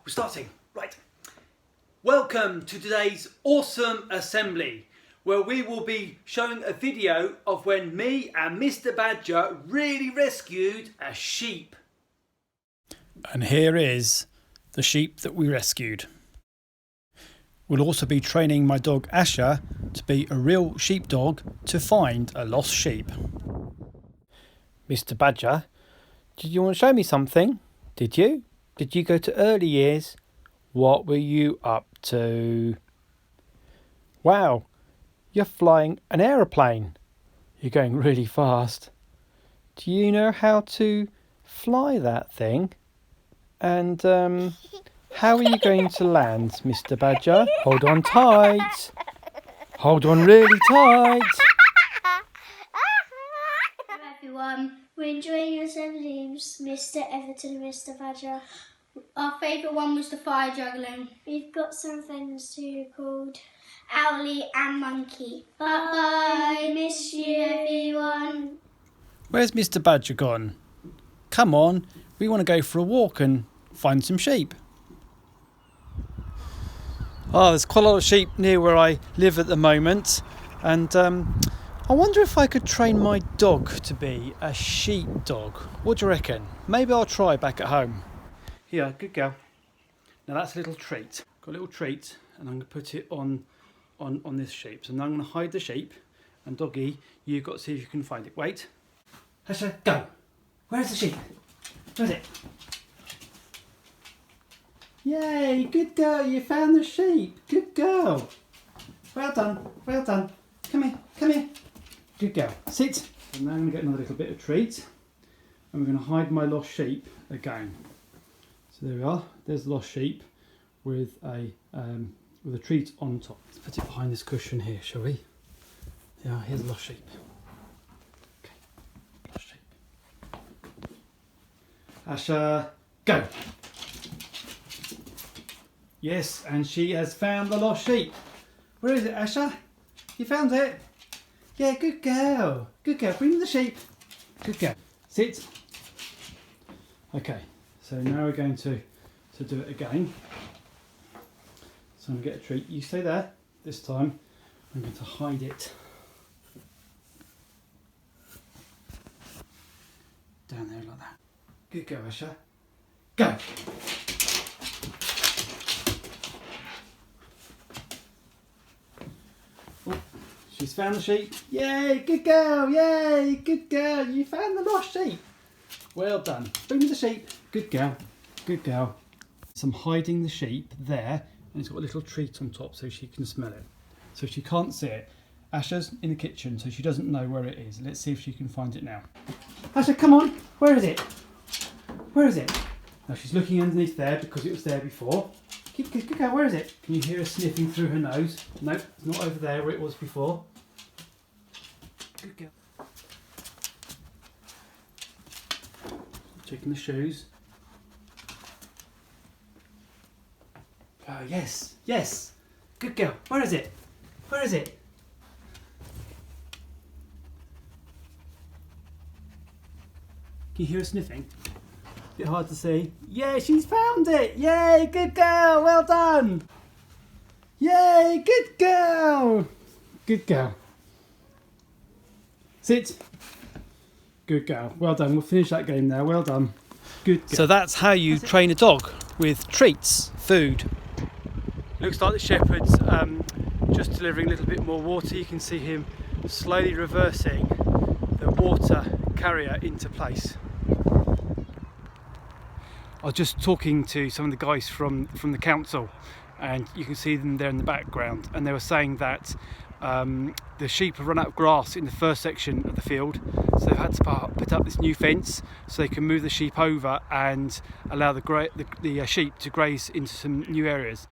We're starting. Right. Welcome to today's awesome assembly, where we will be showing a video of when me and Mr. Badger really rescued a sheep. And here is the sheep that we rescued. We'll also be training my dog Asher to be a real sheepdog to find a lost sheep. Mr. Badger, did you want to show me something? Did you? Did you go to early years? What were you up to? Wow, you're flying an aeroplane. You're going really fast. Do you know how to fly that thing? And how are you going to land, Mr. Badger? Hold on tight. Hold on really tight. Hello everyone, we're enjoying Assemblies, Mr. Everton and Mr. Badger. Our favourite one was the fire juggling. We've got some friends too called Owlie and Monkey. Bye, miss you everyone. Where's Mr. Badger gone? Come on, we want to go for a walk and find some sheep. Oh, there's quite a lot of sheep near where I live at the moment, and I wonder if I could train my dog to be a sheep dog. What do you reckon? Maybe I'll try back at home. Here, good girl. Now that's a little treat. Got a little treat, and I'm going to put it on this sheep. So now I'm going to hide the sheep, and doggy, you've got to see if you can find it. Wait. Asher, go. Where's the sheep? Where's it? Yay, good girl, you found the sheep. Good girl. Well done, well done. Come here, come here. Good girl. Sit. And now I'm going to get another little bit of treat. And we're going to hide my lost sheep again. So there we are. There's the lost sheep with a treat on top. Let's put it behind this cushion here, shall we? Yeah, here's the lost sheep. Okay, lost sheep. Asher, go. Yes, and she has found the lost sheep. Where is it, Asher? You found it? Yeah, good girl. Good girl. Bring the sheep. Good girl. Sit. Okay, so now we're going to do it again. So I'm going to get a treat. You stay there. This time I'm going to hide it down there like that. Good girl, Asher. Go. Oh, she's found the sheep. Yay, good girl. Yay, good girl. You found the lost sheep. Well done. Bring me the sheep. Good girl. Good girl. So I'm hiding the sheep there, and it's got a little treat on top so she can smell it. So she can't see it. Asher's in the kitchen, so she doesn't know where it is. Let's see if she can find it now. Asher, come on. Where is it? Where is it? Now she's looking underneath there because it was there before. Good girl, where is it? Can you hear her sniffing through her nose? Nope, it's not over there where it was before. Good girl. Checking the shoes. Oh, yes, yes. Good girl. Where is it? Where is it? Can you hear her sniffing? A bit hard to see. Yeah, she's found it. Yay, good girl. Well done. Yay, good girl. Good girl. Sit. Good girl. Well done. We'll finish that game now. Well done. Good girl. So that's how you train a dog, with treats, food. Looks like the shepherd's just delivering a little bit more water. You can see him slowly reversing the water carrier into place. I was just talking to some of the guys from the council, and you can see them there in the background, and they were saying that the sheep have run out of grass in the first section of the field, so they've had to put up this new fence so they can move the sheep over and allow the sheep to graze into some new areas.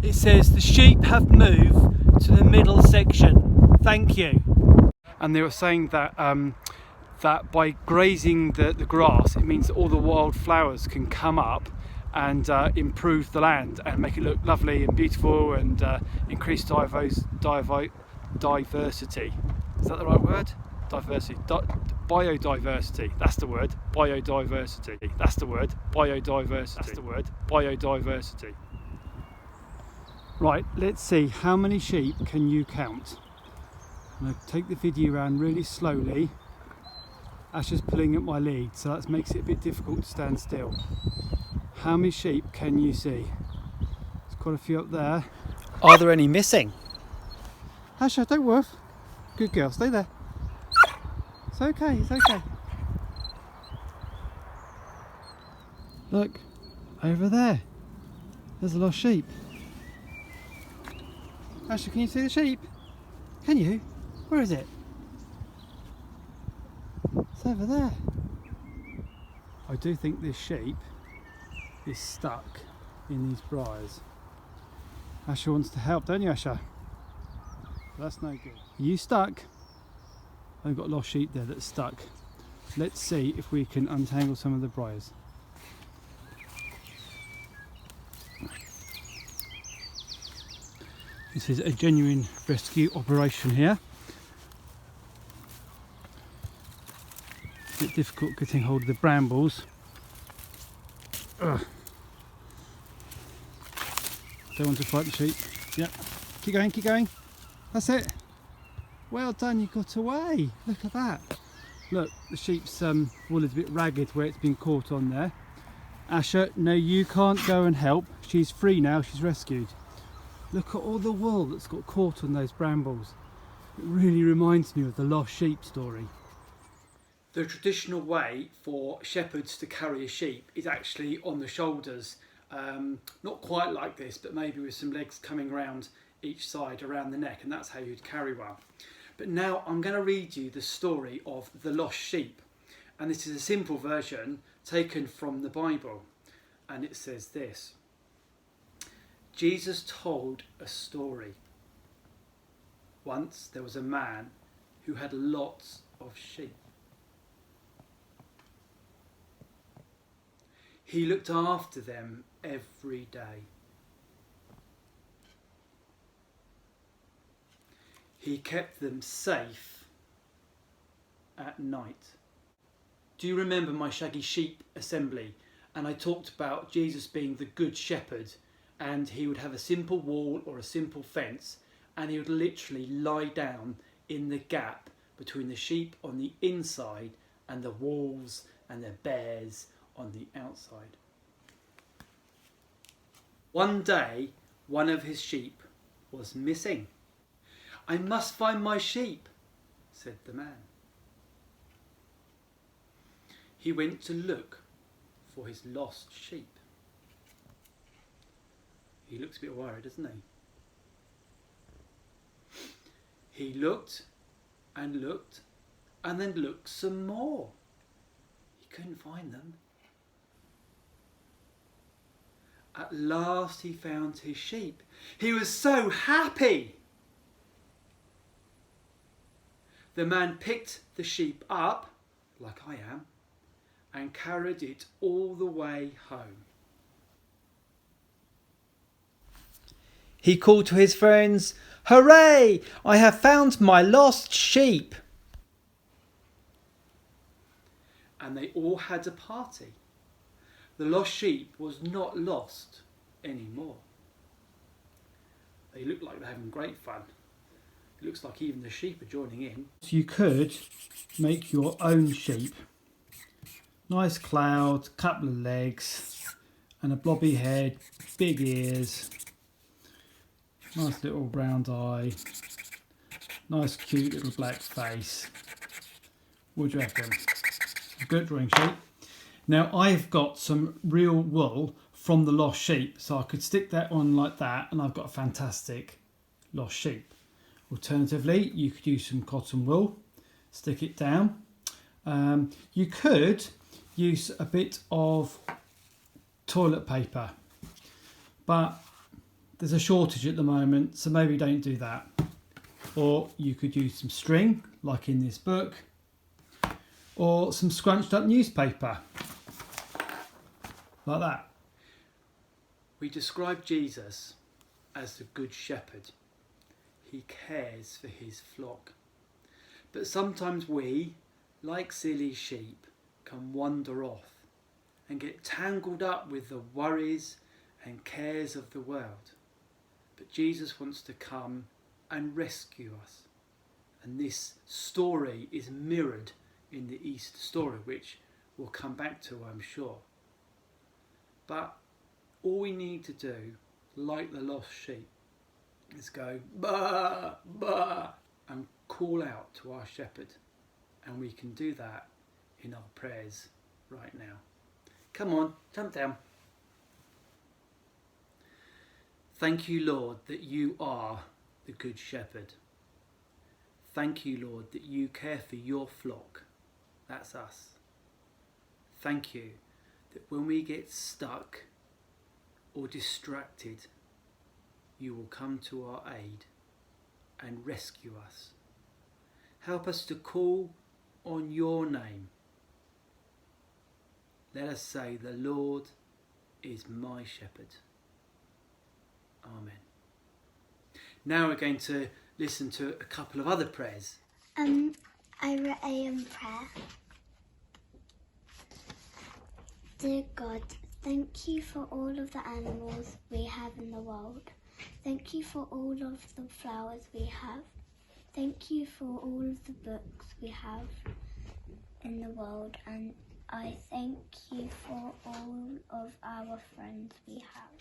It says the sheep have moved to the middle section. Thank you. And they were saying that that by grazing the grass, it means that all the wildflowers can come up and improve the land and make it look lovely and beautiful and increase diversity. Is that the right word? Diversity. Biodiversity, that's the word. Biodiversity, that's the word. Biodiversity, that's the word. Biodiversity. Right, let's see, how many sheep can you count? I'm going to take the video around really slowly. Asher's pulling at my lead, so that makes it a bit difficult to stand still. How many sheep can you see? There's quite a few up there. Are there any missing? Asher, don't worry. Good girl, stay there. It's okay, it's okay. Look, over there. There's a lost sheep. Asher, can you see the sheep? Can you? Where is it? It's over there. I do think this sheep is stuck in these briars. Asher wants to help, don't you, Asher? That's no good. Are you stuck? I've got a lost sheep there that's stuck. Let's see if we can untangle some of the briars. This is a genuine rescue operation here. A bit difficult getting hold of the brambles. Ugh. Don't want to fight the sheep. Yep. Keep going, keep going. That's it. Well done, you got away. Look at that. Look, the sheep's wool is a bit ragged where it's been caught on there. Asher, no, you can't go and help. She's free now, she's rescued. Look at all the wool that's got caught on those brambles. It really reminds me of the lost sheep story. The traditional way for shepherds to carry a sheep is actually on the shoulders. Not quite like this, but maybe with some legs coming around each side around the neck, and that's how you'd carry one. But now I'm going to read you the story of the lost sheep, and this is a simple version taken from the Bible, and it says this. Jesus told a story. Once there was a man who had lots of sheep. He looked after them every day. He kept them safe at night. Do you remember my shaggy sheep assembly? And I talked about Jesus being the good shepherd, and he would have a simple wall or a simple fence, and he would literally lie down in the gap between the sheep on the inside and the wolves and the bears on the outside. One day, one of his sheep was missing. "I must find my sheep," said the man. He went to look for his lost sheep. He looks a bit worried, doesn't he? He looked and looked and then looked some more. He couldn't find them. At last he found his sheep. He was so happy. The man picked the sheep up, like I am, and carried it all the way home. He called to his friends, "Hooray! I have found my lost sheep!" And they all had a party. The lost sheep was not lost anymore. They look like they're having great fun. It looks like even the sheep are joining in. So you could make your own sheep. Nice cloud, couple of legs, and a blobby head, big ears, nice little round eye, nice cute little black face. What do you reckon? A good drawing sheep. Now I've got some real wool from the lost sheep, so I could stick that on like that, and I've got a fantastic lost sheep. Alternatively, you could use some cotton wool, stick it down. You could use a bit of toilet paper, but there's a shortage at the moment, so maybe don't do that. Or you could use some string, like in this book, or some scrunched up newspaper, like that. We describe Jesus as the Good Shepherd. He cares for his flock. But sometimes we, like silly sheep, can wander off and get tangled up with the worries and cares of the world. But Jesus wants to come and rescue us. And this story is mirrored in the Easter story, which we'll come back to, I'm sure. But all we need to do, like the lost sheep, is go bah, bah, and call out to our shepherd. And we can do that in our prayers right now. Come on, jump down. Thank you, Lord, that you are the Good Shepherd. Thank you, Lord, that you care for your flock. That's us. Thank you that when we get stuck or distracted, you will come to our aid and rescue us. Help us to call on your name. Let us say, the Lord is my shepherd. Amen. Now we're going to listen to a couple of other prayers. I read a prayer. Dear God, thank you for all of the animals we have in the world. Thank you for all of the flowers we have. Thank you for all of the books we have in the world, and I thank you for all of our friends we have.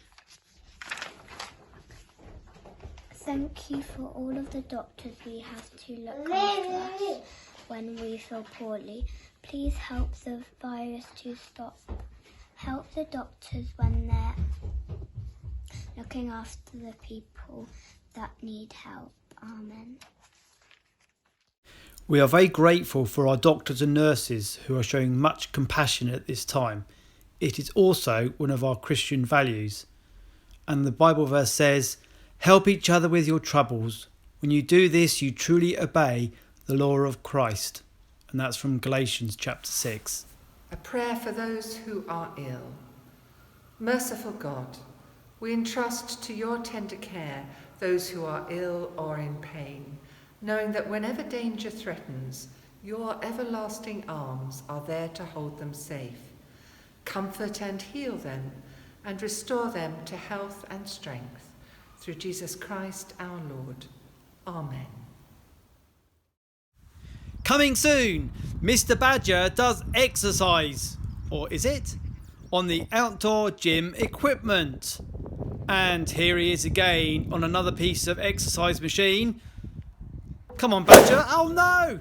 Thank you for all of the doctors we have to look after us when we feel poorly. Please help the virus to stop. Help the doctors when they're looking after the people that need help. Amen. We are very grateful for our doctors and nurses who are showing much compassion at this time. It is also one of our Christian values. And the Bible verse says, help each other with your troubles. When you do this, you truly obey the law of Christ. And that's from Galatians chapter 6. A prayer for those who are ill. Merciful God, we entrust to your tender care those who are ill or in pain, knowing that whenever danger threatens, your everlasting arms are there to hold them safe. Comfort and heal them, and restore them to health and strength. Through Jesus Christ our Lord. Amen. Coming soon, Mr. Badger does exercise, or is it? On the outdoor gym equipment. And here he is again on another piece of exercise machine. Come on, Badger. Oh no!